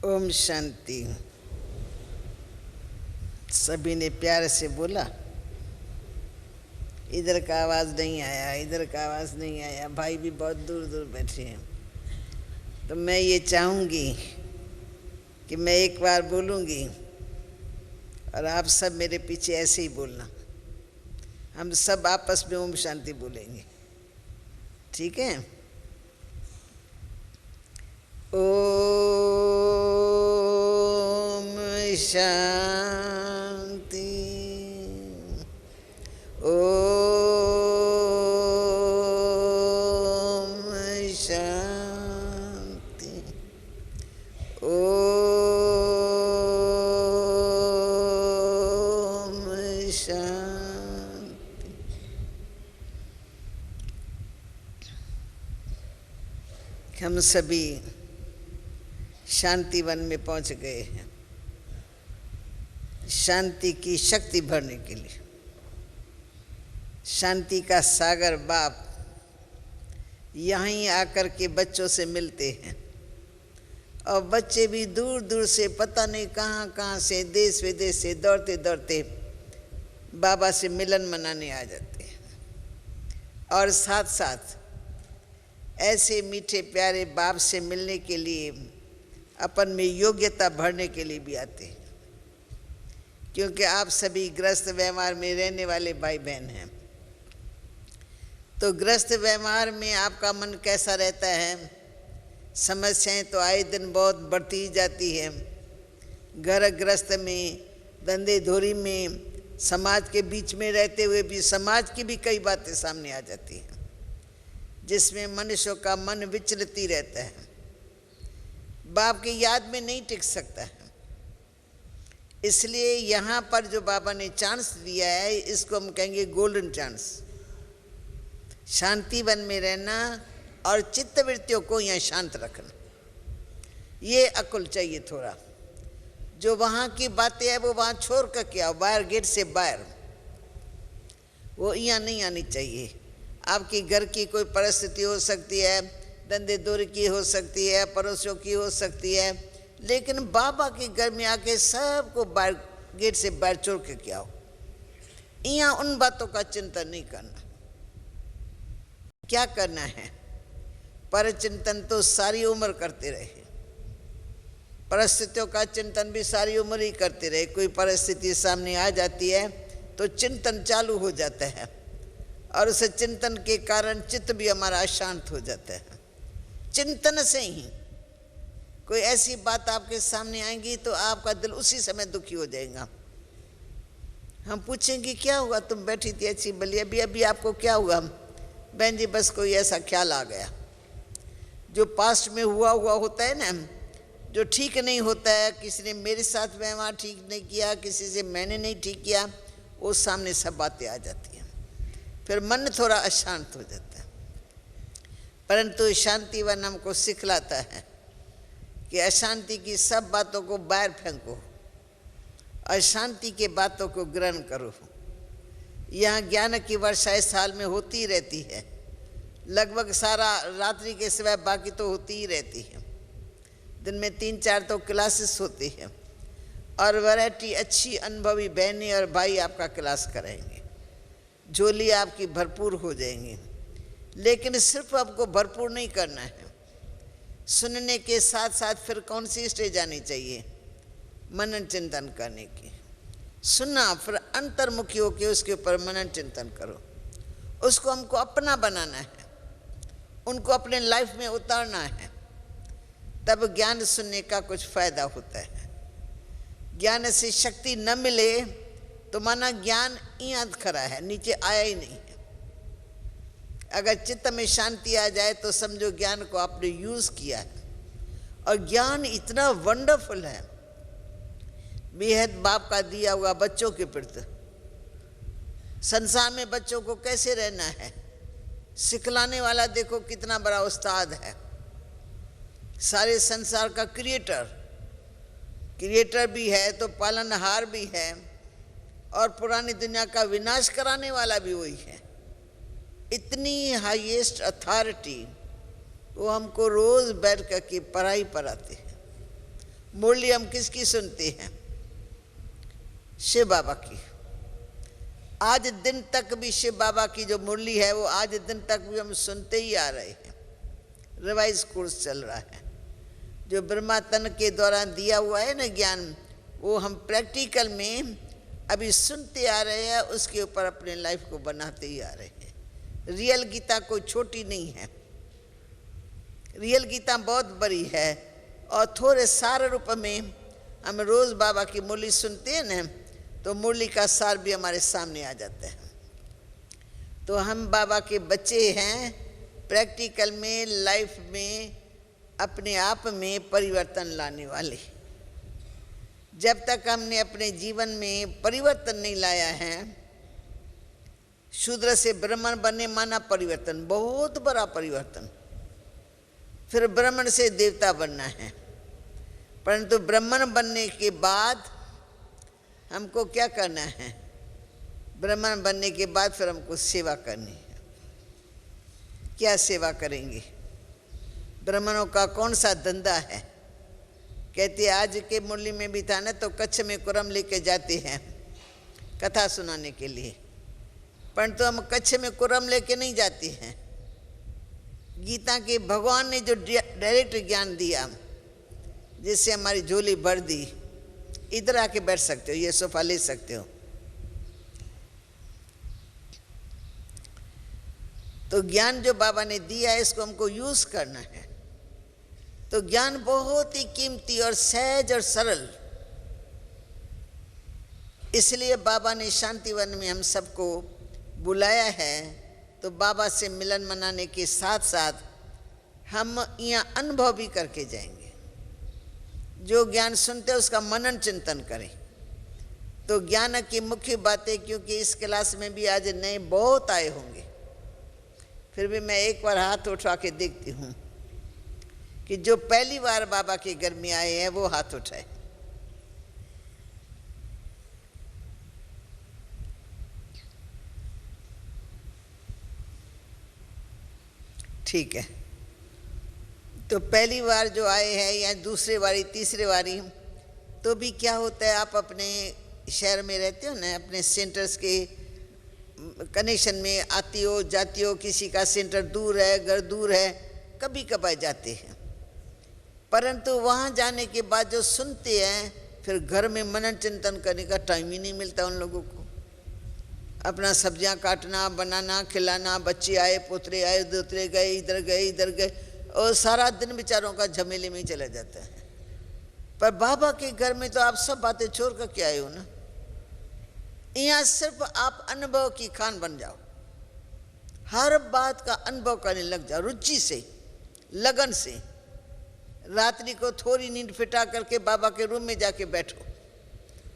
ओम शांति। सभी ने प्यार से बोला। इधर का आवाज़ नहीं आया, इधर का आवाज़ नहीं आया। भाई भी बहुत दूर दूर बैठे हैं। तो मैं ये चाहूँगी कि मैं एक बार बोलूँगी और आप सब मेरे पीछे ऐसे ही बोलना। हम सब आपस में ओम शांति बोलेंगे, ठीक है? ओम शांति। ओम शांति। ओम शांति। हम सभी शांति वन में पहुंच गए हैं, शांति की शक्ति भरने के लिए। शांति का सागर बाप यहीं आकर के बच्चों से मिलते हैं, और बच्चे भी दूर दूर से पता नहीं कहाँ कहाँ से, देश विदेश से दौड़ते दौड़ते बाबा से मिलन मनाने आ जाते हैं। और साथ साथ ऐसे मीठे प्यारे बाप से मिलने के लिए अपन में योग्यता भरने के लिए भी आते हैं, क्योंकि आप सभी गृहस्थ व्यवहार में रहने वाले भाई बहन हैं। तो गृहस्थ व्यवहार में आपका मन कैसा रहता है? समस्याएं तो आए दिन बहुत बढ़ती ही जाती है। घर गृहस्थ में, धंधे धोरी में, समाज के बीच में रहते हुए भी समाज की भी कई बातें सामने आ जाती हैं, जिसमें मनुष्यों का मन विचलित ही रहता है, बाप की याद में नहीं टिक सकता है। इसलिए यहाँ पर जो बाबा ने चांस दिया है, इसको हम कहेंगे गोल्डन चांस। शांति वन में रहना और चित्तवृत्तियों को यहाँ शांत रखना, ये अकुल चाहिए थोड़ा। जो वहाँ की बातें हैं वो वहाँ छोड़ कर के आओ, बाहर गेट से बाहर, वो यहाँ नहीं आनी चाहिए। आपकी घर की कोई परिस्थिति हो सकती है, धंधे दूर की हो सकती है, पड़ोसियों की हो सकती है, लेकिन बाबा के घर में आके सबको बाहर गेट से बाहर छोड़ के क्या हो। यहाँ उन बातों का चिंतन नहीं करना। क्या करना है? पर चिंतन तो सारी उम्र करते रहे, परिस्थितियों का चिंतन भी सारी उम्र ही करते रहे। कोई परिस्थिति सामने आ जाती है तो चिंतन चालू हो जाता है, और उस चिंतन के कारण चित्त भी हमारा अशांत हो जाता है। चिंतन से ही कोई ऐसी बात आपके सामने आएगी तो आपका दिल उसी समय दुखी हो जाएगा। हम पूछेंगे क्या हुआ, तुम बैठी थी अच्छी भली, अभी आपको क्या हुआ? बहन जी बस कोई ऐसा ख्याल आ गया। जो पास्ट में हुआ होता है ना, जो ठीक नहीं होता है, किसी ने मेरे साथ व्यवहार ठीक नहीं किया, किसी से मैंने नहीं ठीक किया, वो सामने सब बातें आ जाती हैं, फिर मन थोड़ा अशांत हो जाता है। परंतु शांति वन हमको सिखलाता है कि अशांति की सब बातों को बाहर फेंको, अशांति के बातों को ग्रहण करो। यहाँ ज्ञान की वर्षा इस साल में होती ही रहती है, लगभग सारा रात्रि के सिवाय बाकी तो होती ही रहती है। दिन में 3-4 तो क्लासेस होती हैं, और वैरायटी अच्छी अनुभवी बहनें और भाई आपका क्लास कराएंगे, झोली आपकी भरपूर हो जाएंगी। लेकिन सिर्फ आपको भरपूर नहीं करना है, सुनने के साथ साथ फिर कौन सी स्टेज आनी चाहिए? मनन चिंतन करने की। सुनना, फिर अंतर्मुखी होकर उसके ऊपर मनन चिंतन करो। उसको हमको अपना बनाना है, उनको अपने लाइफ में उतारना है, तब ज्ञान सुनने का कुछ फायदा होता है। ज्ञान से शक्ति न मिले तो माना ज्ञान यहाँ खड़ा है, नीचे आया ही नहीं है। अगर चित्त में शांति आ जाए तो समझो ज्ञान को आपने यूज़ किया है। और ज्ञान इतना वंडरफुल है, बेहद बाप का दिया हुआ बच्चों के प्रति। संसार में बच्चों को कैसे रहना है सिखलाने वाला देखो कितना बड़ा उस्ताद है। सारे संसार का क्रिएटर भी है तो पालनहार भी है, और पुरानी दुनिया का विनाश कराने वाला भी वही है। इतनी हाईएस्ट अथॉरिटी वो हमको रोज़ बैठ कर के पढ़ाई पढ़ाते हैं। मुरली हम किसकी सुनते हैं? शिव बाबा की। आज दिन तक भी शिव बाबा की जो मुरली है वो आज दिन तक भी हम सुनते ही आ रहे हैं। रिवाइज कोर्स चल रहा है। जो ब्रह्मा तन के द्वारा दिया हुआ है ना ज्ञान, वो हम प्रैक्टिकल में अभी सुनते आ रहे हैं, उसके ऊपर अपने लाइफ को बनाते ही आ रहे हैं। रियल गीता कोई छोटी नहीं है, रियल गीता बहुत बड़ी है। और थोड़े सार रूप में हम रोज़ बाबा की मुरली सुनते हैं ना, तो मुरली का सार भी हमारे सामने आ जाता है। तो हम बाबा के बच्चे हैं, प्रैक्टिकल में लाइफ में अपने आप में परिवर्तन लाने वाले। जब तक हमने अपने जीवन में परिवर्तन नहीं लाया है, शूद्र से ब्राह्मण बनने माना परिवर्तन, बहुत बड़ा परिवर्तन। फिर ब्राह्मण से देवता बनना है, परंतु ब्राह्मण बनने के बाद हमको क्या करना है? ब्राह्मण बनने के बाद फिर हमको सेवा करनी है। क्या सेवा करेंगे? ब्राह्मणों का कौन सा धंधा है? कहते आज के मुरली में भी था ना, तो कच्छ में कुरम लेके जाते हैं कथा सुनाने के लिए, परंतु हम कच्छ में कुरम लेके नहीं जाते हैं। गीता के भगवान ने जो डायरेक्ट ज्ञान दिया, जिससे हमारी झोली भर दी, इधर आके बैठ सकते हो, ये सोफा ले सकते हो। तो ज्ञान जो बाबा ने दिया है, इसको हमको यूज करना है। तो ज्ञान बहुत ही कीमती और सहज और सरल, इसलिए बाबा ने शांतिवन में हम सबको बुलाया है। तो बाबा से मिलन मनाने के साथ साथ हम यहाँ अनुभव भी करके जाएंगे। जो ज्ञान सुनते हैं उसका मनन चिंतन करें। तो ज्ञान की मुख्य बातें, क्योंकि इस क्लास में भी आज नए बहुत आए होंगे, फिर भी मैं एक बार हाथ उठा के देखती हूँ कि जो पहली बार बाबा के घर में आए हैं वो हाथ उठाए। ठीक है, तो पहली बार जो आए हैं या दूसरे बारी तीसरे बारी, तो भी क्या होता है, आप अपने शहर में रहते हो ना, अपने सेंटर्स के कनेक्शन में आती हो जाती हो, किसी का सेंटर दूर है, घर दूर है, कभी कभार जाते हैं, परंतु वहाँ जाने के बाद जो सुनते हैं, फिर घर में मनन चिंतन करने का टाइम ही नहीं मिलता उन लोगों को। अपना सब्जियां काटना, बनाना, खिलाना, बच्चे आए, पोतरे आए, दोतरे गए, इधर गए इधर गए, और सारा दिन बेचारों का झमेले में ही चला जाता है। पर बाबा के घर में तो आप सब बातें छोड़ कर के आए हो ना। यहाँ सिर्फ आप अनुभव की खान बन जाओ, हर बात का अनुभव करने लग जाओ, रुचि से, लगन से। रात्रि को थोड़ी नींद फिटा करके बाबा के रूम में जाके बैठो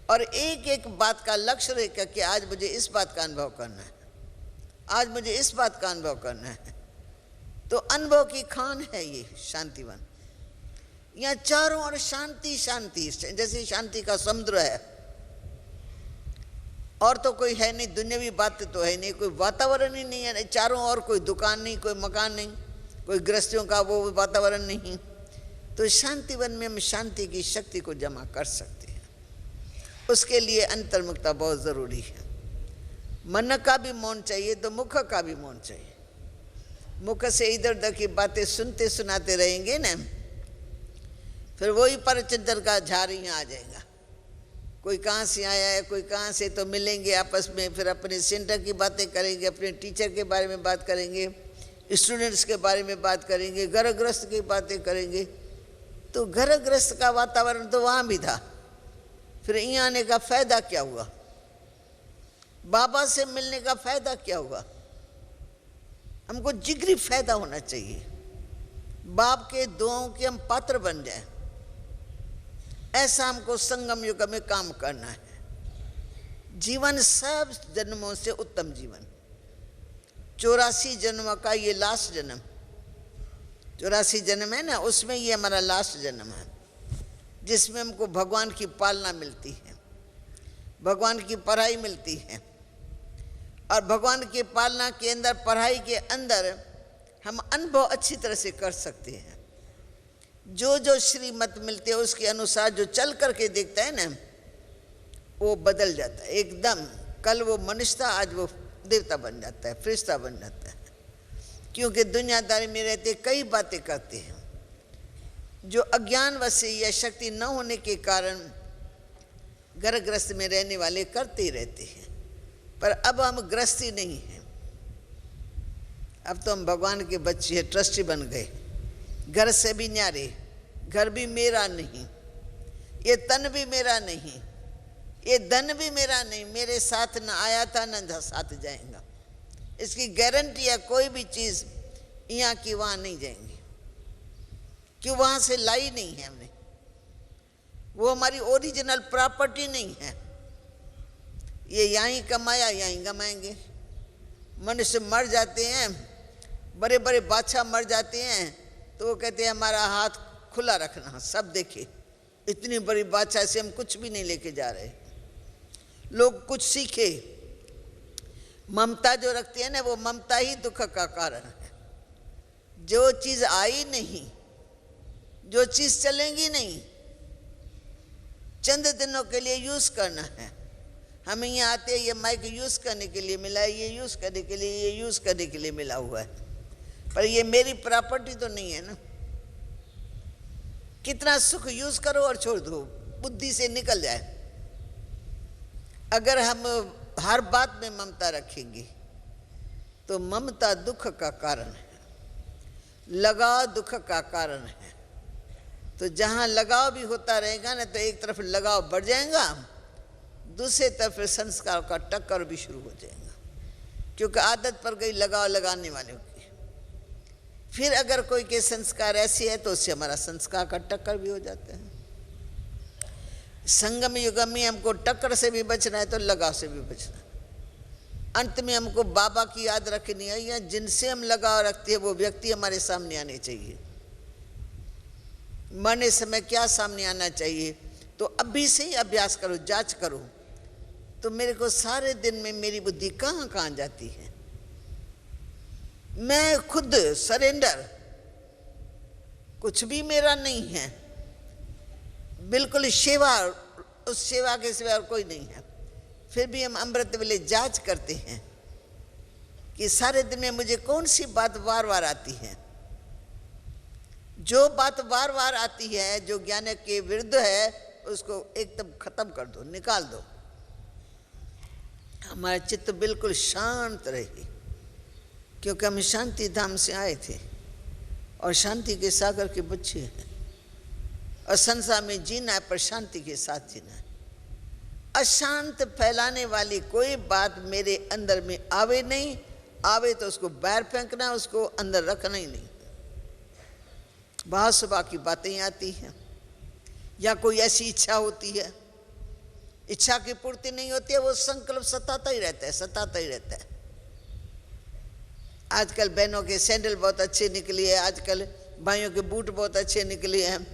और एक एक बात का लक्ष्य रखकर कि आज मुझे इस बात का अनुभव करना है, आज मुझे इस बात का अनुभव करना है। तो अनुभव की खान है ये शांतिवन। यहाँ चारों ओर शांति शांति, जैसे शांति का समुद्र है, और तो कोई है नहीं, दुनियावी बात तो है नहीं, कोई वातावरण ही नहीं है, चारों ओर कोई दुकान नहीं, कोई मकान नहीं, कोई गृहस्थियों का वो वातावरण नहीं। तो शांतिवन में हम शांति की शक्ति को जमा कर सकते हैं। उसके लिए अंतर्मुखता बहुत ज़रूरी है। मन का भी मौन चाहिए तो मुख का भी मौन चाहिए। मुख से इधर उधर की बातें सुनते सुनाते रहेंगे ना, फिर वही परचिंतन का झार यहाँ आ जाएगा। कोई कहाँ से आया है, कोई कहाँ से, तो मिलेंगे आपस में, फिर अपने सेंटर की बातें करेंगे, अपने टीचर के बारे में बात करेंगे, स्टूडेंट्स के बारे में बात करेंगे, घर गृहस्थ की बातें करेंगे। तो घर गृहस्थ का वातावरण तो वहाँ भी था, फिर यहाँ आने का फायदा क्या हुआ? बाबा से मिलने का फायदा क्या हुआ? हमको जिगरी फायदा होना चाहिए, बाप के दुआओं के हम पात्र बन जाए, ऐसा हमको संगम युग में काम करना है। जीवन सब जन्मों से उत्तम जीवन, 84 जन्म का ये लास्ट जन्म, 84 जन्म है ना, उसमें ये हमारा लास्ट जन्म है, जिसमें हमको भगवान की पालना मिलती है, भगवान की पढ़ाई मिलती है। और भगवान की पालना के अंदर, पढ़ाई के अंदर हम अनुभव अच्छी तरह से कर सकते हैं। जो जो श्रीमत मिलती है उसके अनुसार जो चल करके देखता है ना, वो बदल जाता है एकदम। कल वो मनुष्य था, आज वो देवता बन जाता है, फरिश्ता बन जाता है। क्योंकि दुनियादारी में रहते कई बातें करते हैं जो अज्ञानवश से या शक्ति न होने के कारण घर ग्रस्त में रहने वाले करते ही रहते हैं। पर अब हम ग्रस्ती नहीं हैं, अब तो हम भगवान के बच्चे हैं, ट्रस्टी बन गए। घर से भी न्यारे, घर भी मेरा नहीं, ये तन भी मेरा नहीं, ये धन भी मेरा नहीं, मेरे साथ न आया था न साथ जाएगा। इसकी गारंटी है, कोई भी चीज़ यहाँ की वहाँ नहीं जाएंगी, क्यों वहाँ से लाई नहीं है हमने, वो हमारी ओरिजिनल प्रॉपर्टी नहीं है। ये यहाँ ही कमाया, यहीं कमाएंगे। मनुष्य मर जाते हैं, बड़े बड़े बादशाह मर जाते हैं, तो वो कहते हैं हमारा हाथ खुला रखना, सब देखे। इतनी बड़ी बादशाह से हम कुछ भी नहीं लेके जा रहे। लोग कुछ सीखे। ममता जो रखती है ना, वो ममता ही दुख का कारण है। जो चीज़ आई नहीं, जो चीज़ चलेंगी नहीं, चंद दिनों के लिए यूज़ करना है। हमें यहाँ आते ये माइक यूज़ करने के लिए मिला है, ये यूज़ करने के लिए, ये यूज़ करने के लिए मिला हुआ है, पर ये मेरी प्रॉपर्टी तो नहीं है ना। कितना सुख यूज़ करो और छोड़ दो, बुद्धि से निकल जाए। अगर हम हर बात में ममता रखेंगे तो ममता दुख का कारण है, लगाव दुख का कारण है। तो जहाँ लगाव भी होता रहेगा ना, तो एक तरफ लगाव बढ़ जाएगा, दूसरे तरफ संस्कार का टक्कर भी शुरू हो जाएगा, क्योंकि आदत पड़ गई लगाव लगाने वालों की। फिर अगर कोई के संस्कार ऐसे है तो उससे हमारा संस्कार का टक्कर भी हो जाता है। संगम युग में हमको टक्कर से भी बचना है तो लगाव से भी बचना है। अंत में हमको बाबा की याद रखनी है, या जिनसे हम लगाव रखते हैं वो व्यक्ति हमारे सामने आने चाहिए। मरने समय क्या सामने आना चाहिए, तो अभी से ही अभ्यास करो, जांच करो, तो मेरे को सारे दिन में मेरी बुद्धि कहाँ कहाँ जाती है। मैं खुद सरेंडर, कुछ भी मेरा नहीं है, बिल्कुल सेवा, उस सेवा के सिवा और कोई नहीं है। फिर भी हम अमृत वेले जांच करते हैं कि सारे दिन में मुझे कौन सी बात बार बार आती है। जो बात बार बार आती है, जो ज्ञान के विरुद्ध है, उसको एकदम खत्म कर दो, निकाल दो। हमारा चित्त बिल्कुल शांत रहे, क्योंकि हम शांति धाम से आए थे और शांति के सागर के बच्चे हैं। और संसार में जीना है पर शांति के साथ जीना है। अशांत फैलाने वाली कोई बात मेरे अंदर में आवे नहीं, आवे तो उसको बाहर फेंकना, उसको अंदर रखना ही नहीं। बहुत सुबह की बातें आती हैं, या कोई ऐसी इच्छा होती है, इच्छा की पूर्ति नहीं होती है, वो संकल्प सताता ही रहता है, सताता ही रहता है। आजकल बहनों के सैंडल बहुत अच्छे निकली है, आजकल भाइयों के बूट बहुत अच्छे निकले हैं,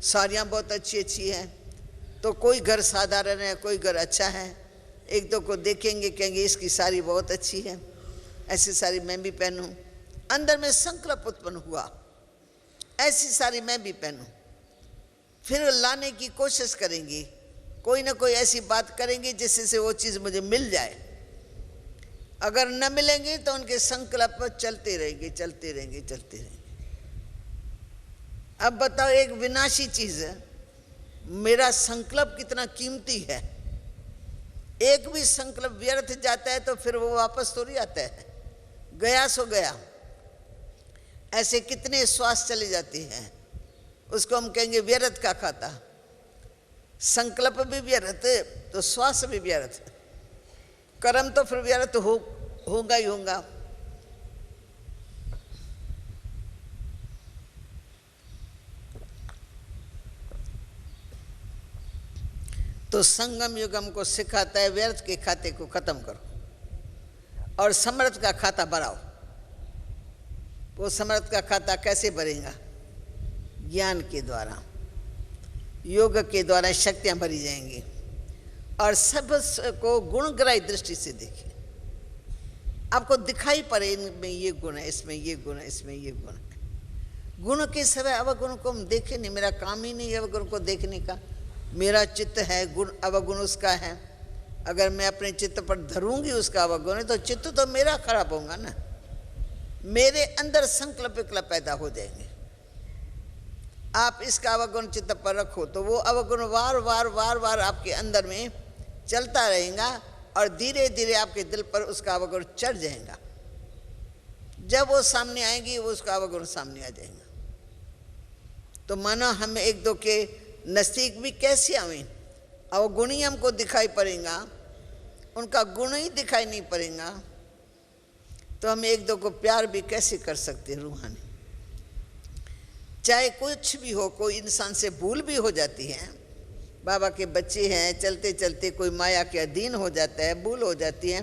साड़ियाँ बहुत अच्छी अच्छी हैं। तो कोई घर साधारण है, कोई घर अच्छा है। एक दो को देखेंगे, कहेंगे इसकी साड़ी बहुत अच्छी है, ऐसी साड़ी मैं भी पहनूं। अंदर में संकल्प उत्पन्न हुआ, ऐसी साड़ी मैं भी पहनूं। फिर लाने की कोशिश करेंगी, कोई ना कोई ऐसी बात करेंगे जिससे से वो चीज़ मुझे मिल जाए। अगर न मिलेंगे तो उनके संकल्प चलते रहेंगे, चलते रहेंगे, चलते रहेंगे। अब बताओ, एक विनाशी चीज़ है, मेरा संकल्प कितना कीमती है। एक भी संकल्प व्यर्थ जाता है तो फिर वो वापस थोड़ी आता है, गया सो गया। ऐसे कितने श्वास चले जाते हैं, उसको हम कहेंगे व्यर्थ का खाता। संकल्प भी व्यर्थ तो श्वास भी व्यर्थ, कर्म तो फिर व्यर्थ होगा ही होगा। तो संगम युग हमको सिखाता है व्यर्थ के खाते को खत्म करो और समर्थ का खाता बढ़ाओ। वो समर्थ का खाता कैसे बढ़ेगा? ज्ञान के द्वारा, योग के द्वारा शक्तियां भरी जाएंगी और सब को गुणग्राही दृष्टि से देखिए। आपको दिखाई पड़े इनमें ये गुण है, इसमें ये गुण है, इसमें ये गुण है। गुण के सिवाय अवगुण को हम देखें नहीं, मेरा काम ही नहीं है अवगुण को देखने का। मेरा चित्त है, गुण अवगुण उसका है। अगर मैं अपने चित्त पर धरूंगी उसका अवगुण है तो चित्त तो मेरा खराब होगा ना, मेरे अंदर संकल्प विकल्प पैदा हो जाएंगे। आप इसका अवगुण चित्त पर रखो तो वो अवगुण वार वार वार वार आपके अंदर में चलता रहेगा और धीरे धीरे आपके दिल पर उसका अवगुण चढ़ जाएगा। जब वो सामने आएगी वो उसका अवगुण सामने आ जाएगा। तो मानो हम एक दो के नज़दीक भी कैसे आवें, अवगुण ही हमको दिखाई पड़ेगा, उनका गुण ही दिखाई नहीं पड़ेगा, तो हम एक दो को प्यार भी कैसे कर सकते हैं रूहानी। चाहे कुछ भी हो, कोई इंसान से भूल भी हो जाती है, बाबा के बच्चे हैं, चलते चलते कोई माया के अधीन हो जाता है, भूल हो जाती है,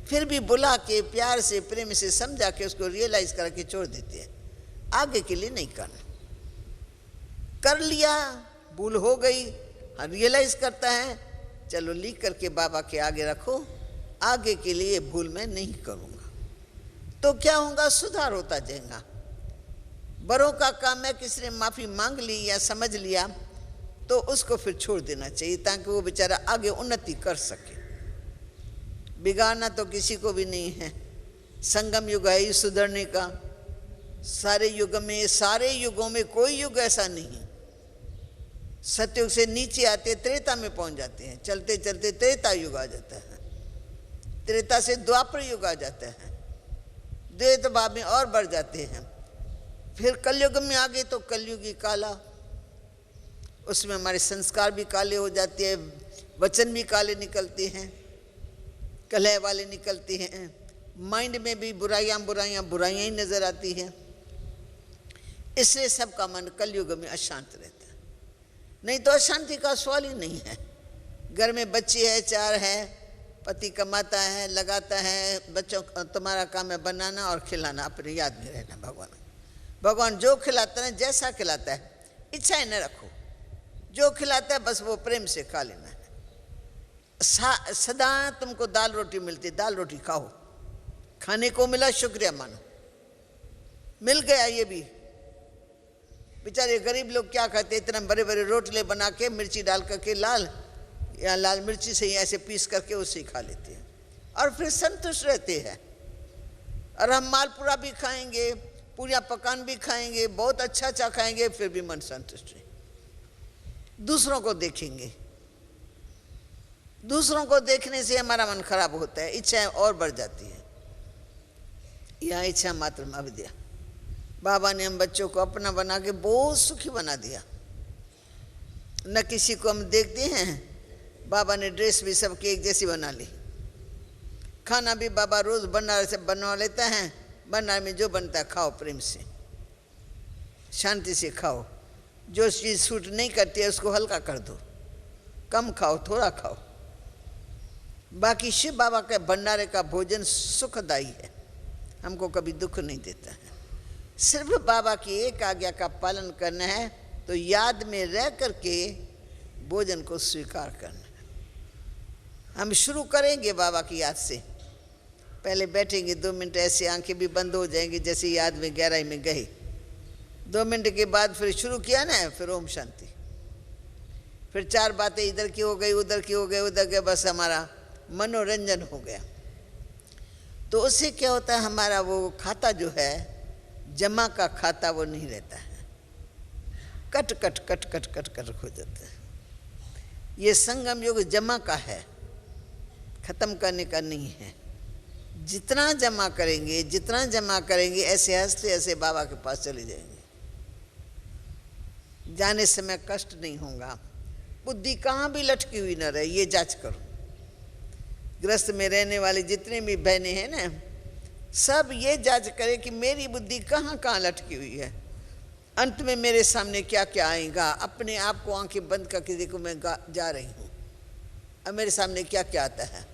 फिर भी बुला के प्यार से प्रेम से समझा के उसको रियलाइज करके छोड़ देते हैं। आगे के लिए नहीं करना, कर लिया, भूल हो गई, रियलाइज करता है, चलो ली करके बाबा के आगे रखो, आगे के लिए भूल मैं नहीं करूँगा। तो क्या होगा, सुधार होता जाएगा। बड़ों का काम है, किसी ने माफ़ी मांग ली या समझ लिया तो उसको फिर छोड़ देना चाहिए ताकि वो बेचारा आगे उन्नति कर सके। बिगाड़ना तो किसी को भी नहीं है। संगम युग है ये सुधरने का। सारे युगों में कोई युग ऐसा नहीं। सतयुग से नीचे आते त्रेता में पहुंच जाते हैं, चलते चलते त्रेता युग आ जाता है, त्रेता से द्वापर युग आ जाता है, द्वैत भाव में और बढ़ जाते हैं। फिर कलयुग में आ गए तो कलयुगी काला, उसमें हमारे संस्कार भी काले हो जाते हैं, वचन भी काले निकलते हैं, कलह वाले निकलते हैं, माइंड में भी बुराइयां ही नजर आती हैं। इसलिए सबका मन कलयुग में अशांत रहता है। नहीं तो अशांति का सवाल ही नहीं है। घर में बच्चे है, 4 है, पति कमाता है, लगाता है, बच्चों तुम्हारा काम है बनाना और खिलाना, अपने याद में रहना। भगवान जो खिलाता है, जैसा खिलाता है, इच्छाएं न रखो, जो खिलाता है बस वो प्रेम से खा लेना है। सदा तुमको दाल रोटी मिलती, दाल रोटी खाओ, खाने को मिला शुक्रिया मानो, मिल गया। ये भी बेचारे गरीब लोग क्या खाते, इतना बड़े बड़े रोटले बना के मिर्ची डाल करके लाल मिर्ची से ही ऐसे पीस करके उसे ही खा लेते हैं और फिर संतुष्ट रहते हैं। और हम मालपुरा भी खाएंगे, पूरियाँ पकान भी खाएंगे, बहुत अच्छा खाएंगे, फिर भी मन संतुष्ट है। दूसरों को देखेंगे, दूसरों को देखने से हमारा मन खराब होता है, इच्छाएं और बढ़ जाती है। यह इच्छा मात्र में अविद्या। बाबा ने हम बच्चों को अपना बना के बहुत सुखी बना दिया। न किसी को हम देखते हैं, बाबा ने ड्रेस भी सबकी एक जैसी बना ली, खाना भी बाबा रोज भंडारे से बनवा लेता है। भंडारे में जो बनता है खाओ, प्रेम से शांति से खाओ। जो चीज़ सूट नहीं करती है उसको हल्का कर दो, कम खाओ, थोड़ा खाओ। बाकी शिव बाबा के भंडारे का भोजन सुखदायी है, हमको कभी दुख नहीं देता है। सिर्फ बाबा की एक आज्ञा का पालन करना है, तो याद में रह करके भोजन को स्वीकार करना है। हम शुरू करेंगे बाबा की याद से, पहले बैठेंगे 2 मिनट, ऐसे आंखें भी बंद हो जाएंगी जैसे याद में गहराई में गए। 2 मिनट के बाद फिर शुरू किया ना, फिर ओम शांति, फिर 4 बातें इधर की हो गई, उधर की हो गई, उधर के, बस हमारा मनोरंजन हो गया। तो उससे क्या होता है, हमारा वो खाता जो है, जमा का खाता, वो नहीं रहता है, cut cut cut cut cut cut हो जाता है। ये संगम युग जमा का है, खत्म करने का नहीं है। जितना जमा करेंगे ऐसे हंसते हंसते बाबा के पास चले जाएंगे। जाने समय कष्ट नहीं होगा, बुद्धि कहाँ भी लटकी हुई न रहे, ये जांच करो। गृहस्थ में रहने वाली जितने भी बहनें हैं ना, सब ये जांच करें कि मेरी बुद्धि कहाँ कहाँ लटकी हुई है, अंत में मेरे सामने क्या क्या आएगा। अपने आप को आंखें बंद करके देखो, मैं जा रही हूँ, अब मेरे सामने क्या क्या आता है।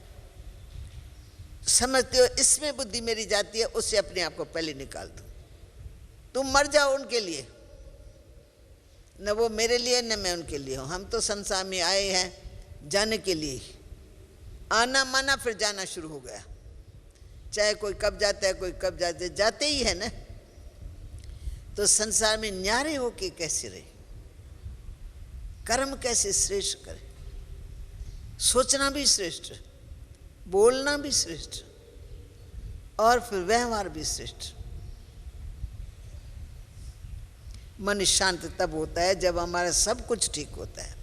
समझते हो, इसमें बुद्धि मेरी जाती है, उससे अपने आप को पहले निकाल दो। तुम मर जाओ उनके लिए, न वो मेरे लिए न मैं उनके लिए हूँ। हम तो संसार में आए हैं जाने के लिए ही, आना माना फिर जाना शुरू हो गया। चाहे कोई कब जाता है, कोई कब जाते ही है ना। तो संसार में न्यारे होके कैसे रहे, कर्म कैसे श्रेष्ठ करे, सोचना भी श्रेष्ठ, बोलना भी श्रेष्ठ, और फिर व्यवहार भी श्रेष्ठ। मन शांत तब होता है जब हमारा सब कुछ ठीक होता है।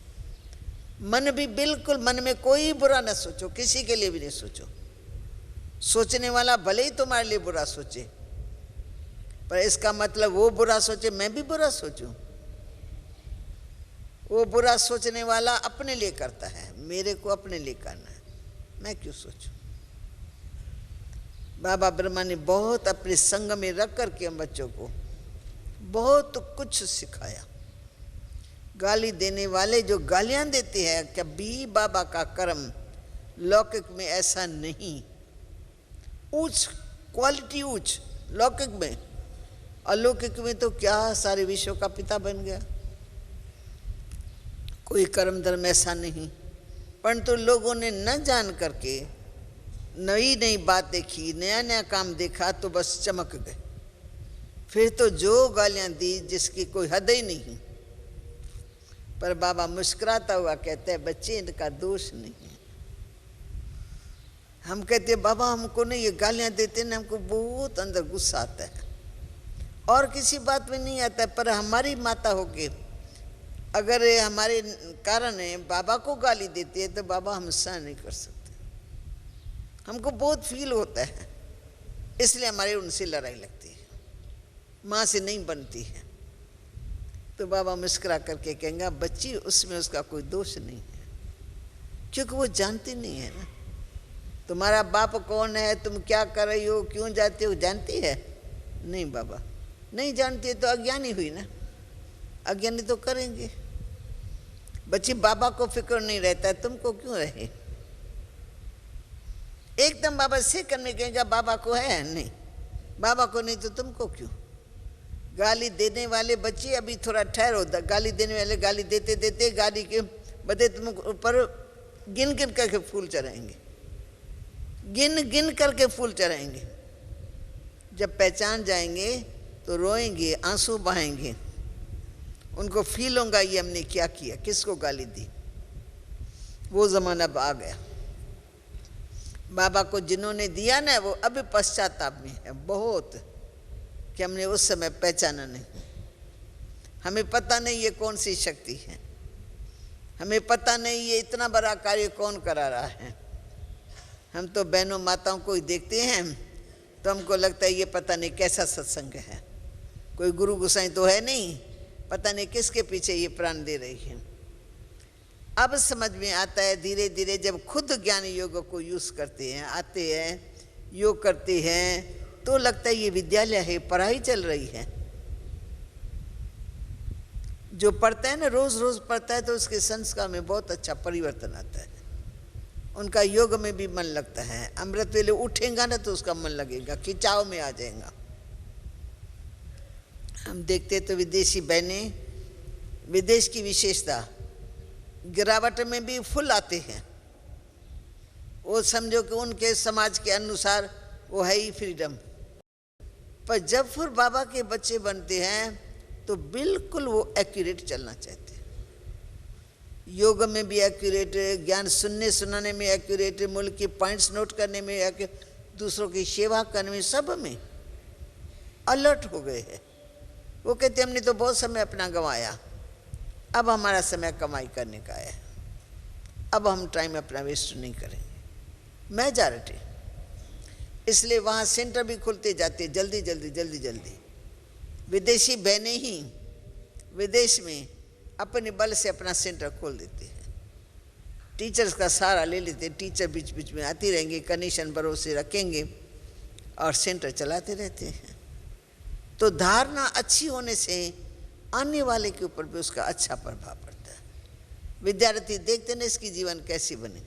मन भी बिल्कुल, मन में कोई बुरा न सोचो, किसी के लिए भी नहीं सोचो। सोचने वाला भले ही तुम्हारे लिए बुरा सोचे, पर इसका मतलब वो बुरा सोचे मैं भी बुरा सोचूं। वो बुरा सोचने वाला अपने लिए करता है, मेरे को अपने लिए करना है, मैं क्यों सोचूं। बाबा ब्रह्मा ने बहुत अपने संग में रख करके हम बच्चों को बहुत कुछ सिखाया। गाली देने वाले जो गालियां देते हैं, कभी बाबा का कर्म लौकिक में ऐसा नहीं। ऊंच क्वालिटी, ऊंच लौकिक में, अलौकिक में तो क्या सारे विश्व का पिता बन गया। कोई कर्म धर्म ऐसा नहीं, परंतु लोगों ने न जान करके नई नई बात देखी, नया नया काम देखा तो बस चमक गए। फिर तो जो गालियां दी जिसकी कोई हद ही नहीं। पर बाबा मुस्कुराता हुआ कहते हैं, बच्चे इनका दोष नहीं है। हम कहते हैं बाबा हमको नहीं, ये गालियां देते ना, हमको बहुत अंदर गुस्सा आता है, और किसी बात में नहीं आता है। पर हमारी माता होके अगर हमारे कारण है बाबा को गाली देती है तो बाबा हम सहन नहीं कर सकते, हमको बहुत फील होता है, इसलिए हमारी उनसे लड़ाई लगती है, माँ से नहीं बनती है। तो बाबा मुस्कुरा करके कहेंगे बच्ची उसमें उसका कोई दोष नहीं है, क्योंकि वो जानती नहीं है ना। तुम्हारा बाप कौन है, तुम क्या कर रही हो, क्यों जाते हो, जानती है? नहीं बाबा, नहीं जानती है तो अज्ञानी हुई ना, अज्ञानी तो करेंगे। बच्ची बाबा को फिक्र नहीं रहता है, तुमको क्यों रहे। एकदम बाबा से करने कहेगा बाबा को है नहीं, बाबा को नहीं तो तुमको क्यों। गाली देने वाले बच्चे अभी थोड़ा ठहरो, गाली देने वाले गाली देते देते गाली के बदले तुम ऊपर गिन गिन करके फूल चढ़ाएंगे, गिन गिन करके फूल चढ़ाएंगे। जब पहचान जाएंगे तो रोएंगे, आंसू बहाएंगे, उनको फील होगा ये हमने क्या किया, किसको गाली दी। वो जमाना अब आ गया। बाबा को जिन्होंने दिया ना वो अभी पश्चाताप में है बहुत, कि हमने उस समय पहचाना नहीं। हमें पता नहीं ये कौन सी शक्ति है, हमें पता नहीं ये इतना बड़ा कार्य कौन करा रहा है। हम तो बहनों माताओं को ही देखते हैं तो हमको लगता है ये पता नहीं कैसा सत्संग है, कोई गुरु गोसाई तो है नहीं, पता नहीं किसके पीछे ये प्राण दे रही है। अब समझ में आता है धीरे धीरे, जब खुद ज्ञान योग को यूज करते हैं, आते हैं, योग करते हैं, तो लगता है ये विद्यालय है, पढ़ाई चल रही है। जो पढ़ता है ना, रोज रोज पढ़ता है, तो उसके संस्कार में बहुत अच्छा परिवर्तन आता है, उनका योग में भी मन लगता है। अमृत वेले उठेगा ना तो उसका मन लगेगा, खिंचाव में आ जाएगा। हम देखते तो विदेशी बहनें, विदेश की विशेषता, गिरावट में भी फुल आते हैं। वो समझो कि उनके समाज के अनुसार वो है ही फ्रीडम। पर जब फिर बाबा के बच्चे बनते हैं तो बिल्कुल वो एक्यूरेट चलना चाहते हैं, योग में भी एक्यूरेट, ज्ञान सुनने सुनाने में एक्यूरेट, मुल्क के पॉइंट्स नोट करने में एक्यूरेट, दूसरों की सेवा करने में, सब में अलर्ट हो गए हैं। वो कहते हमने तो बहुत समय अपना गंवाया, अब हमारा समय कमाई करने का है, अब हम टाइम अपना वेस्ट नहीं करेंगे। मेजॉरिटी, इसलिए वहाँ सेंटर भी खुलते जाते जल्दी जल्दी जल्दी जल्दी। विदेशी बहनें ही विदेश में अपने बल से अपना सेंटर खोल देते हैं, टीचर्स का सहारा ले लेते, टीचर बीच बीच में आती रहेंगे, कमीशन भरोसे रखेंगे और सेंटर चलाते रहते हैं। तो धारणा अच्छी होने से आने वाले के ऊपर भी उसका अच्छा प्रभाव पड़ता है। विद्यार्थी देखते ना इसकी जीवन कैसी बनी,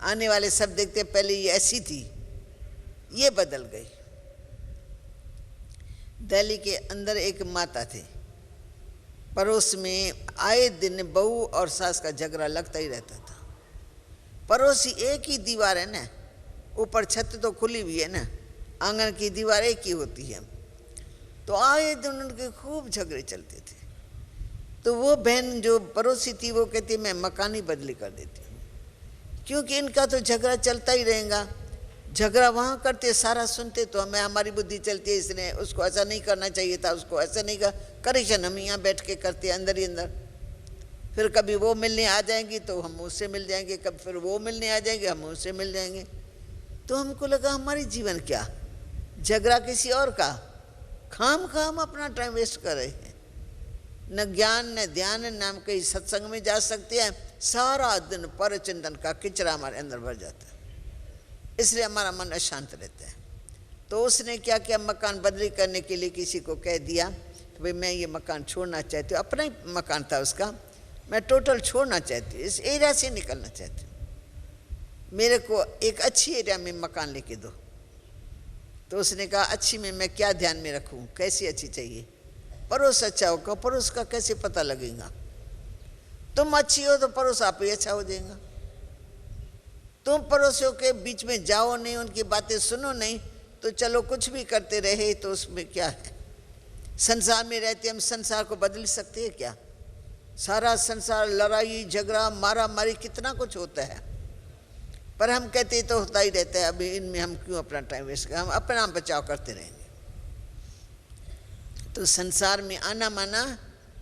आने वाले सब देखते पहले ये ऐसी थी, ये बदल गई। दिल्ली के अंदर एक माता थी, पड़ोस में आए दिन बहू और सास का झगड़ा लगता ही रहता था। पड़ोसी एक ही दीवार है ना, ऊपर छत तो खुली हुई है ना, आंगन की दीवार एक ही होती है। तो आए दिन उनके खूब झगड़े चलते थे। तो वो बहन जो पड़ोसी थी वो कहती मैं मकान ही बदली कर देती हूँ, क्योंकि इनका तो झगड़ा चलता ही रहेगा। झगड़ा वहाँ करते, सारा सुनते, तो हमें हमारी बुद्धि चलती है, इसने उसको ऐसा नहीं करना चाहिए था, उसको ऐसा नहीं कर, करेक्शन हम यहाँ बैठ के करते अंदर ही अंदर। फिर कभी वो मिलने आ जाएंगी तो हम उससे मिल जाएंगे, कभी फिर वो मिलने आ जाएंगे हम उससे मिल जाएंगे। तो हमको लगा हमारी जीवन क्या, झगड़ा किसी और का, खाम खाम अपना टाइम वेस्ट कर रहे हैं। न ज्ञान न ध्यान न हम कहीं सत्संग में जा सकते हैं, सारा दिन पर चिंतन का किचरा हमारे अंदर भर जाता है, इसलिए हमारा मन अशांत रहता है। तो उसने क्या किया, मकान बदली करने के लिए किसी को कह दिया कि भाई मैं ये मकान छोड़ना चाहती हूँ, अपना ही मकान था उसका, मैं टोटल छोड़ना चाहती हूँ, इस एरिया से निकलना चाहती हूँ, मेरे को एक अच्छी एरिया में मकान लेके दो। तो उसने कहा अच्छी में मैं क्या ध्यान में रखूँ, कैसी अच्छी चाहिए, पड़ोस अच्छा होगा। पड़ोस का कैसे पता लगेगा, तुम अच्छी हो तो पड़ोस आप ही अच्छा हो जाएगा। तुम पड़ोसियों के बीच में जाओ नहीं, उनकी बातें सुनो नहीं, तो चलो कुछ भी करते रहे तो उसमें क्या है। संसार में रहते हम संसार को बदल सकते हैं क्या? सारा संसार लड़ाई झगड़ा मारा मारी कितना कुछ होता है, पर हम कहते तो होता ही रहता है, अभी इनमें हम क्यों अपना टाइम वेस्ट करें, हम अपना बचाव करते रहेंगे। तो संसार में आना माना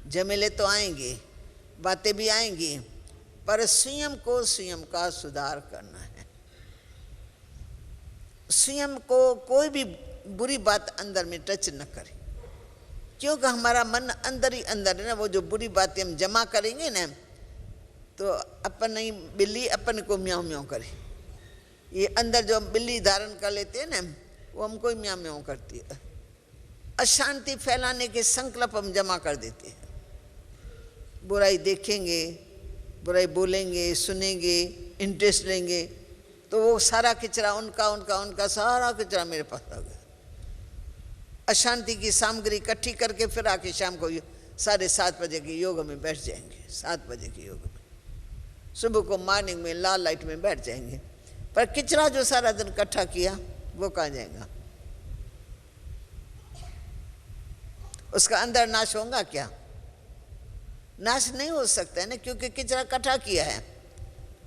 झमेले तो आएंगे, बातें भी आएंगी, पर स्वयं को स्वयं का सुधार करना है। स्वयं को कोई भी बुरी बात अंदर में टच न करे, क्योंकि हमारा मन अंदर ही अंदर है ना, वो जो बुरी बातें हम जमा करेंगे ना, तो अपन ही बिल्ली अपन को म्याऊं म्याऊं करे। ये अंदर जो बिल्ली धारण कर लेते हैं ना, वो हमको ही म्याऊं म्याऊं करती है। अशांति फैलाने के संकल्प हम जमा कर देते हैं, बुराई देखेंगे, बुराई बोलेंगे, सुनेंगे, इंटरेस्ट लेंगे, तो वो सारा किचरा उनका उनका उनका सारा किचरा मेरे पास आ गया। अशांति की सामग्री इकट्ठी करके फिर आके शाम को 7:30 बजे के योग में बैठ जाएंगे, 7 बजे के योग में, सुबह को मॉर्निंग में लाल लाइट में बैठ जाएंगे, पर किचरा जो सारा दिन इकट्ठा किया वो कहाँ जाएगा? उसका अंदर नाश होगा क्या? नाश नहीं हो सकता है ना, क्योंकि किचरा इकट्ठा किया है,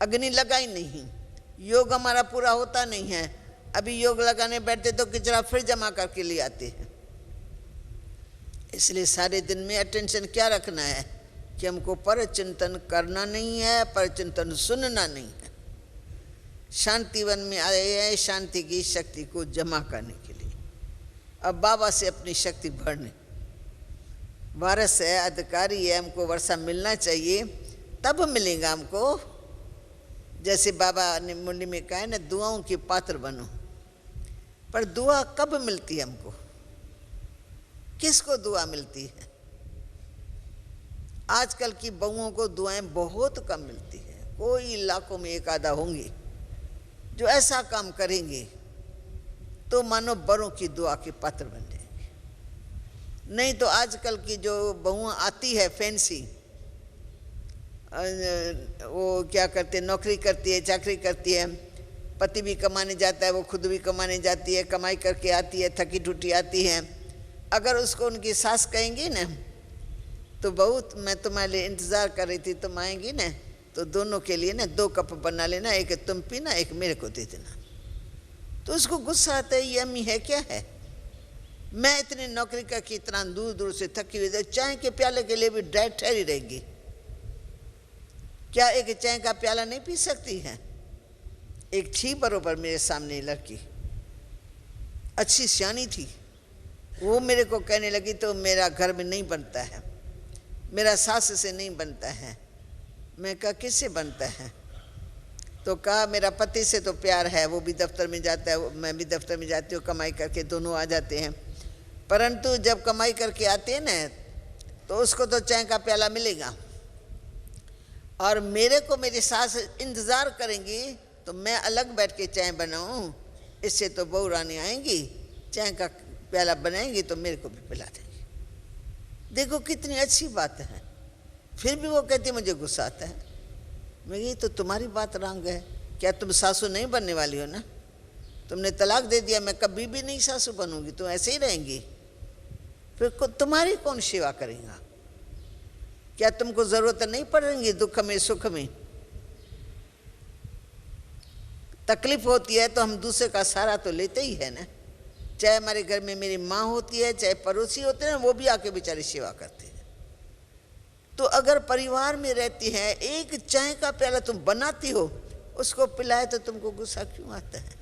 अग्नि लगाई नहीं, योग हमारा पूरा होता नहीं है। अभी योग लगाने बैठते तो किचरा फिर जमा करके ले आते हैं। इसलिए सारे दिन में अटेंशन क्या रखना है कि हमको पर चिंतन करना नहीं है, पर चिंतन सुनना नहीं है। शांति वन में आए हैं शांति की शक्ति को जमा करने के लिए, अब बाबा से अपनी शक्ति भरने। वारस है, अधिकारी है, हमको वर्षा मिलना चाहिए, तब मिलेगा हमको। जैसे बाबा ने मुंडी में कहा है ना, दुआओं के पात्र बनो, पर दुआ कब मिलती है हमको? किसको दुआ मिलती है? आजकल की बहुओं को दुआएं बहुत कम मिलती है, कोई लाखों में एक आधा होंगे जो ऐसा काम करेंगे तो मानो बड़ों की दुआ के पात्र बन जाएंगे। नहीं तो आजकल की जो बहुआं आती है फैंसी, वो क्या करते, नौकरी करती है, चाकरी करती है, पति भी कमाने जाता है, वो खुद भी कमाने जाती है, कमाई करके आती है, थकी टूटी आती है। अगर उसको उनकी सास कहेंगी ना, तो बहुत मैं तुम्हारे लिए इंतज़ार कर रही थी, तुम आएंगी ना, तो दोनों के लिए ना 2 कप बना लेना, एक तुम पीना, एक मेरे को दे देना। तो उसको गुस्सा आता है, ये अम्मी है क्या है, मैं इतनी नौकरी करके इतना दूर दूर से थकी हुई, चाय के प्याले के लिए भी डाइट ठहरी रहेगी क्या? एक चाय का प्याला नहीं पी सकती है? एक थी बरोबर मेरे सामने लड़की, अच्छी सियानी थी, वो मेरे को कहने लगी तो मेरा घर में नहीं बनता है, मेरा सास से नहीं बनता है। मैं कहा किससे बनता है? तो कहा मेरा पति से तो प्यार है, वो भी दफ्तर में जाता है, मैं भी दफ्तर में जाती हूँ, कमाई करके दोनों आ जाते हैं, परंतु जब कमाई करके आते हैं ना तो उसको तो चाय का प्याला मिलेगा, और मेरे को मेरी सास इंतज़ार करेंगी तो मैं अलग बैठ के चाय बनाऊँ, इससे तो बहू रानी आएंगी, चाय का प्याला बनाएंगी तो मेरे को भी पिला देंगी। देखो कितनी अच्छी बात है। फिर भी वो कहती मुझे गुस्सा आता है। मैं ये तो तुम्हारी बात रंग है, क्या तुम सासू नहीं बनने वाली हो ना? तुमने तलाक दे दिया, मैं कभी भी नहीं सासू बनूंगी, तुम ऐसे ही रहेंगी। फिर तुम्हारी कौन सेवा करेगा? क्या तुमको जरूरत नहीं पड़ेगी दुख में सुख में? तकलीफ होती है तो हम दूसरे का सहारा तो लेते ही है ना। चाहे हमारे घर में मेरी माँ होती है, चाहे पड़ोसी होते हैं, वो भी आके बेचारे सेवा करते हैं। तो अगर परिवार में रहती है, एक चाय का प्याला तुम बनाती हो, उसको पिलाए तो तुमको गुस्सा क्यों आता है?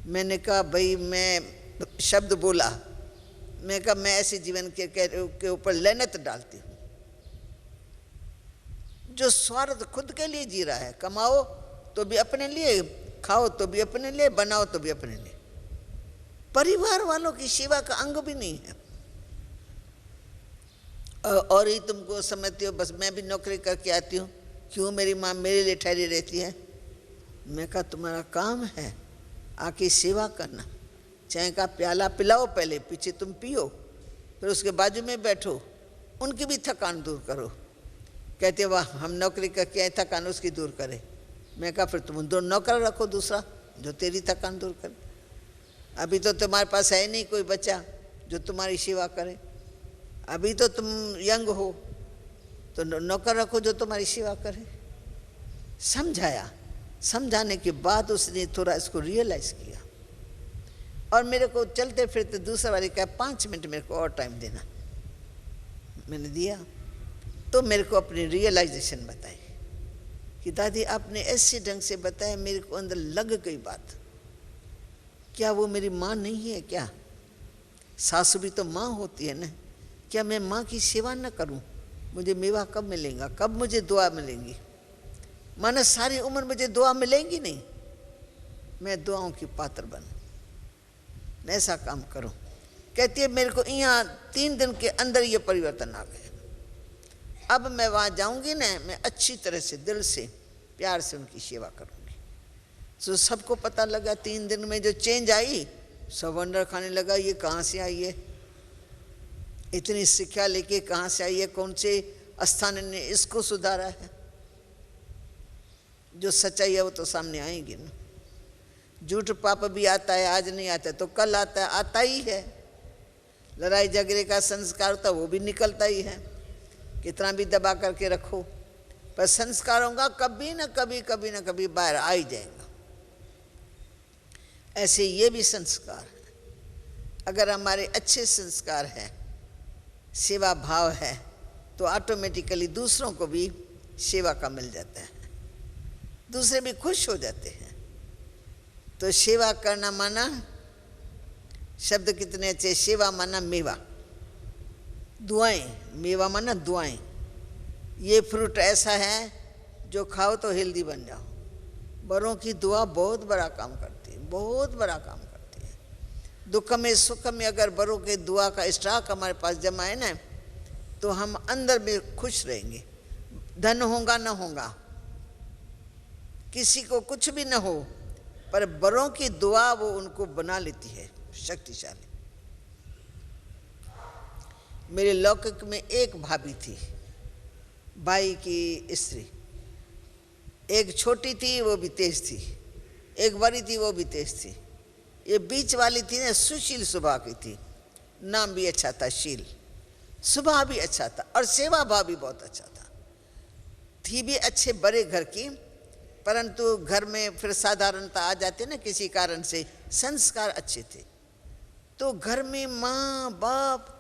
मैंने कहा भाई, मैं शब्द बोला, मैं कहा मैं ऐसे जीवन के ऊपर लैनत डालती हूँ। जो स्वार्थ खुद के लिए जी रहा है, कमाओ तो भी अपने लिए, खाओ तो भी अपने लिए, बनाओ तो भी अपने लिए, परिवार वालों की सेवा का अंग भी नहीं है। और ही तुमको समझते हो बस मैं भी नौकरी करके आती हूँ, क्यों मेरी माँ मेरे लिए ठहरी रहती है? मैं कहा तुम्हारा काम है आके सेवा करना। चाय का प्याला पिलाओ पहले, पीछे तुम पियो, फिर उसके बाजू में बैठो, उनकी भी थकान दूर करो। कहते वाह, हम नौकरी करके आए, थकान उसकी दूर करे। मैं कहा फिर तुम दो नौकर रखो दूसरा जो तेरी थकान दूर करे। अभी तो तुम्हारे पास है नहीं कोई बच्चा जो तुम्हारी सेवा करे, अभी तो तुम यंग हो, तो नौकर रखो जो तुम्हारी सेवा करे। समझाया, समझाने के बाद उसने थोड़ा इसको रियलाइज किया, और मेरे को चलते फिरते दूसरा वाले कहा 5 मिनट मेरे को और टाइम देना। मैंने दिया तो मेरे को अपनी रियलाइजेशन बताई कि दादी आपने ऐसे ढंग से बताया, मेरे को अंदर लग गई बात। क्या वो मेरी माँ नहीं है क्या? सासू भी तो माँ होती है ना। क्या मैं माँ की सेवा न करूं? मुझे मेवा कब मिलेगा? कब मुझे दुआ मिलेंगी? माना सारी उम्र मुझे दुआ मिलेंगी नहीं। मैं दुआओं की पात्र बनूं, ऐसा काम करूं। कहती है मेरे को यहाँ 3 दिन के अंदर ये परिवर्तन आ गया। अब मैं वहाँ जाऊंगी ना, मैं अच्छी तरह से दिल से प्यार से उनकी सेवा करूंगी। तो सबको पता लगा 3 दिन में जो चेंज आई, सब वंडर खाने लगा ये कहाँ से आई है, इतनी शिक्षा लेके कहाँ से आई है, कौन से स्थान ने इसको सुधारा है। जो सच्चाई है वो तो सामने आएगी ना। झूठ पाप भी आता है, आज नहीं आता तो कल आता है, आता ही है। लड़ाई झगड़े का संस्कार होता है वो भी निकलता ही है, कितना भी दबा करके रखो, पर संस्कार होगा कभी ना कभी बाहर आ ही जाएगा। ऐसे ये भी संस्कार है। अगर हमारे अच्छे संस्कार है, सेवा भाव है, तो ऑटोमेटिकली दूसरों को भी सेवा का मिल जाता है, दूसरे भी खुश हो जाते हैं। तो सेवा करना माना, शब्द कितने अच्छे, सेवा माना मेवा, दुआएं, मेवा माना दुआएं। ये फ्रूट ऐसा है जो खाओ तो हेल्दी बन जाओ। बड़ों की दुआ बहुत बड़ा काम करती है, बहुत बड़ा काम करती है। दुख में सुख में अगर बड़ों के दुआ का स्टॉक हमारे पास जमा है ना, तो हम अंदर में खुश रहेंगे। धन होगा न होगा, किसी को कुछ भी न हो, पर बड़ों की दुआ वो उनको बना लेती है शक्तिशाली। मेरे लौकिक में एक भाभी थी, भाई की स्त्री। एक छोटी थी वो भी तेज थी, एक बड़ी थी वो भी तेज थी। ये बीच वाली थी ना, सुशील स्वभाव की थी, नाम भी अच्छा था शील, स्वभाव भी अच्छा था और सेवा भाव भी बहुत अच्छा था। थी भी अच्छे बड़े घर की, परंतु घर में फिर साधारणता आ जाती है ना किसी कारण से, संस्कार अच्छे थे। तो घर में माँ बाप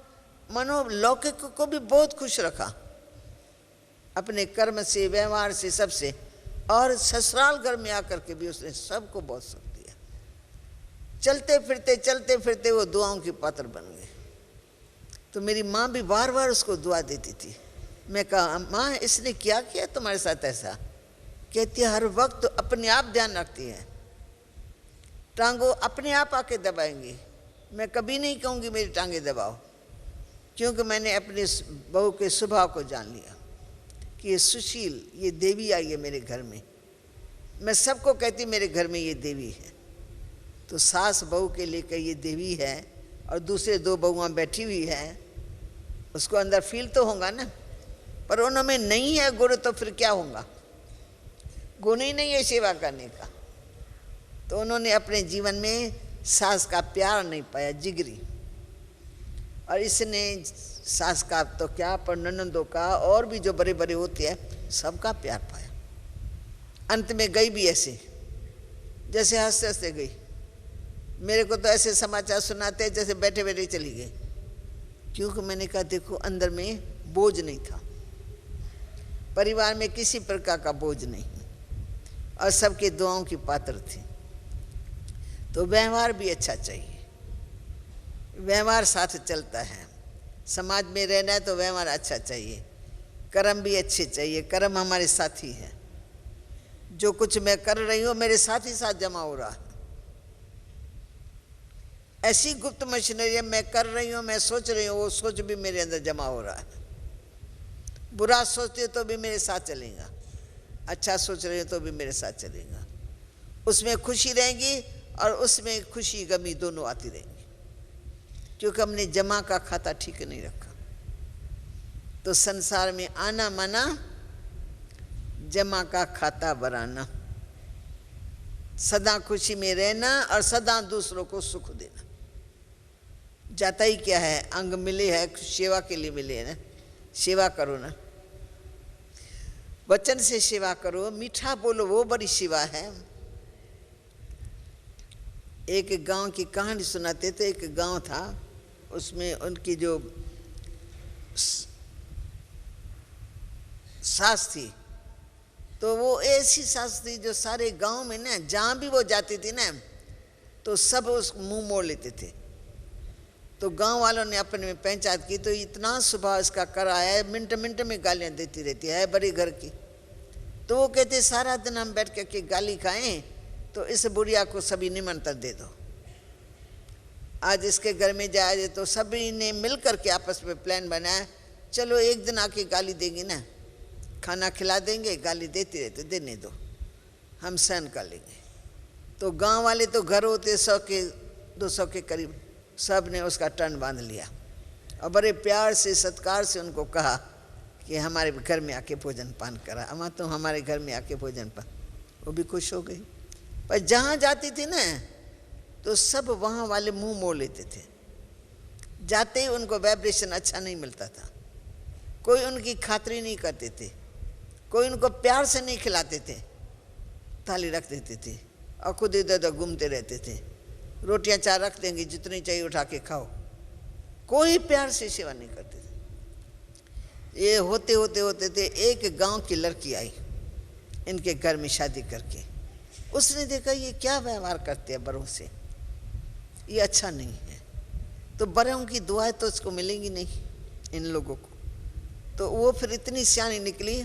मनोलौकिक को भी बहुत खुश रखा अपने कर्म से, व्यवहार से, सबसे। और ससुराल घर में आकर के भी उसने सबको बहुत सुख दिया। चलते फिरते वो दुआओं की पात्र बन गए। तो मेरी माँ भी बार बार उसको दुआ देती थी। मैं कहा माँ इसने क्या किया तुम्हारे साथ ऐसा? कहती है हर वक्त तो अपने आप ध्यान रखती है, टांगों अपने आप आके दबाएंगी। मैं कभी नहीं कहूँगी मेरी टांगें दबाओ, क्योंकि मैंने अपने बहू के स्वभाव को जान लिया कि ये सुशील, ये देवी आई है मेरे घर में। मैं सबको कहती मेरे घर में ये देवी है। तो सास बहू के लेकर ये देवी है और दूसरे 2 बहुआं बैठी हुई है, उसको अंदर फील तो होगा ना। पर उनमें नहीं है गुण, तो फिर क्या होगा? गुण ही नहीं है सेवा करने का। तो उन्होंने अपने जीवन में सास का प्यार नहीं पाया, जिगरी। और इसने सास का तो क्या, पर ननंदों का और भी जो बड़े बड़े होते हैं सबका प्यार पाया। अंत में गई भी ऐसे जैसे हंसते हंसते गई। मेरे को तो ऐसे समाचार सुनाते जैसे बैठे बैठे चली गई, क्योंकि मैंने कहा देखो अंदर में बोझ नहीं था, परिवार में किसी प्रकार का बोझ नहीं, और सबके दुआओं की पात्र थी। तो व्यवहार भी अच्छा चाहिए, व्यवहार साथ चलता है। समाज में रहना है तो व्यवहार अच्छा चाहिए, कर्म भी अच्छे चाहिए। कर्म हमारे साथी है, जो कुछ मैं कर रही हूँ मेरे साथ ही साथ जमा हो रहा है। ऐसी गुप्त मशीनरी मैं कर रही हूँ, मैं सोच रही हूँ, वो सोच भी मेरे अंदर जमा हो रहा है। बुरा सोचती हो तो भी मेरे साथ चलेगा, अच्छा सोच रही हो तो भी मेरे साथ चलेगा। उसमें खुशी रहेगी और उसमें खुशी गमी दोनों आती रहेंगी, क्योंकि हमने जमा का खाता ठीक नहीं रखा। तो संसार में आना माना जमा का खाता बनाना, सदा खुशी में रहना और सदा दूसरों को सुख देना। जाता ही क्या है, अंग मिले है सेवा के लिए मिले है ना, सेवा करो ना, वचन से सेवा करो, मीठा बोलो, वो बड़ी सेवा है। एक गांव की कहानी सुनाते थे। एक गांव था, उसमें उनकी जो सास थी, तो वो ऐसी सास थी जो सारे गांव में ना जहाँ भी वो जाती थी ना तो सब उस मुंह मोड़ लेते थे। तो गांव वालों ने अपने में पंचायत की, तो इतना स्वभाव इसका करा है, मिनट मिनट में गालियाँ देती रहती है बड़े घर की। तो वो कहते सारा दिन हम बैठ के गाली खाएं तो इस बुढ़िया को सभी निमंत्रण दे दो, आज इसके घर में जाए। तो सभी ने मिल करके आपस में प्लान बनाया, चलो एक दिन आके गाली देंगे ना, खाना खिला देंगे, गाली देती रहते, देने दो, हम सहन कर लेंगे। तो गांव वाले तो घर होते 100 के 200 के करीब, सब ने उसका टर्न बांध लिया और बड़े प्यार से सत्कार से उनको कहा कि हमारे घर में आके भोजन पान करा, अम्मा तुम हमारे घर में आके भोजन पान। वो भी खुश हो गई। पर जहाँ जाती थी ना तो सब वहाँ वाले मुंह मोड़ लेते थे, जाते ही उनको वाइब्रेशन अच्छा नहीं मिलता था, कोई उनकी खातिरी नहीं करते थे, कोई उनको प्यार से नहीं खिलाते थे, थाली रख देते थे और खुद इधर उधर घूमते रहते थे। रोटियां चार रख देंगे, जितनी चाहिए उठा के खाओ, कोई प्यार से सेवा नहीं करते थे। ये होते होते होते थे एक गांव की लड़की आई इनके घर में शादी करके। उसने देखा ये क्या व्यवहार करते हैं बड़ों से, ये अच्छा नहीं है, तो बड़ों की दुआएं तो इसको मिलेंगी नहीं इन लोगों को। तो वो फिर इतनी सियानी निकली,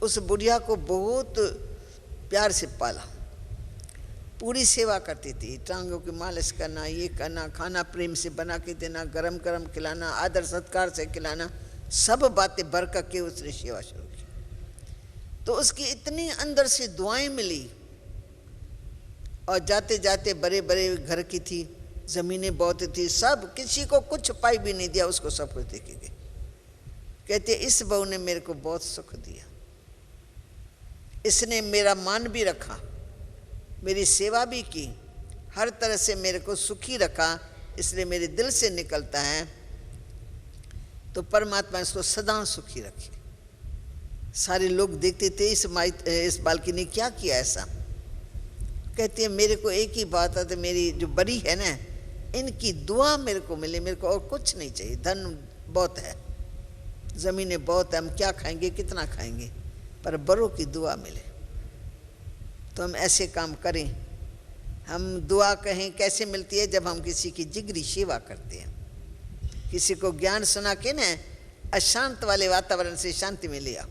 उस बुढ़िया को बहुत प्यार से पाला, पूरी सेवा करती थी, टांगों की मालिश करना, ये करना, खाना प्रेम से बना के देना, गरम गरम खिलाना, आदर सत्कार से खिलाना, सब बातें भर करके उसने सेवा शुरू की। तो उसकी इतनी अंदर से दुआएं मिली, और जाते जाते बड़े बड़े घर की थी, ज़मीनें बहुत थी, सब किसी को कुछ पाई भी नहीं दिया, उसको सब कुछ दे के गए। कहते इस बहू ने मेरे को बहुत सुख दिया, इसने मेरा मान भी रखा, मेरी सेवा भी की, हर तरह से मेरे को सुखी रखा, इसलिए मेरे दिल से निकलता है तो परमात्मा इसको सदा सुखी रखे। सारे लोग देखते थे इस बालकी ने क्या किया ऐसा। कहती है मेरे को एक ही बात है, मेरी जो बड़ी है ना इनकी दुआ मेरे को मिले, मेरे को और कुछ नहीं चाहिए। धन बहुत है, ज़मीनें बहुत है, हम क्या खाएंगे कितना खाएंगे, पर बड़ों की दुआ मिले। तो हम ऐसे काम करें। हम दुआ कहें कैसे मिलती है, जब हम किसी की जिगरी सेवा करते हैं, किसी को ज्ञान सुना के ना अशांत वाले वातावरण से शांति में लिया।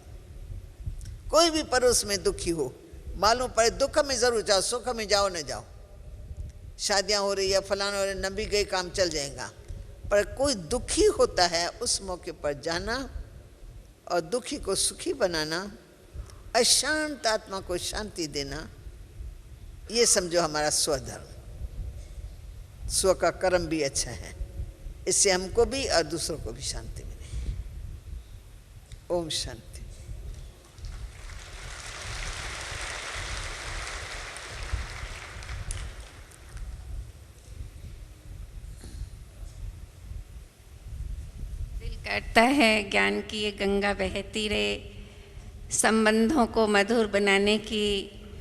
कोई भी पड़ोस में दुखी हो, मालूम पड़े दुख में जरूर जाओ, सुख में जाओ न जाओ, शादियां हो रही है फलाना हो रही, न भी गए काम चल जाएगा, पर कोई दुखी होता है उस मौके पर जाना और दुखी को सुखी बनाना, अशांत आत्मा को शांति देना, ये समझो हमारा स्वधर्म। स्व का कर्म भी अच्छा है, इससे हमको भी और दूसरों को भी शांति मिले। ओम शांति। आवश्यकता है। ज्ञान की ये गंगा बहती रहे, संबंधों को मधुर बनाने की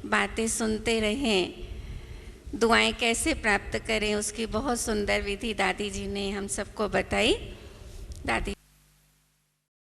बातें सुनते रहें। दुआएं कैसे प्राप्त करें उसकी बहुत सुंदर विधि दादी जी ने हम सबको बताई। दादी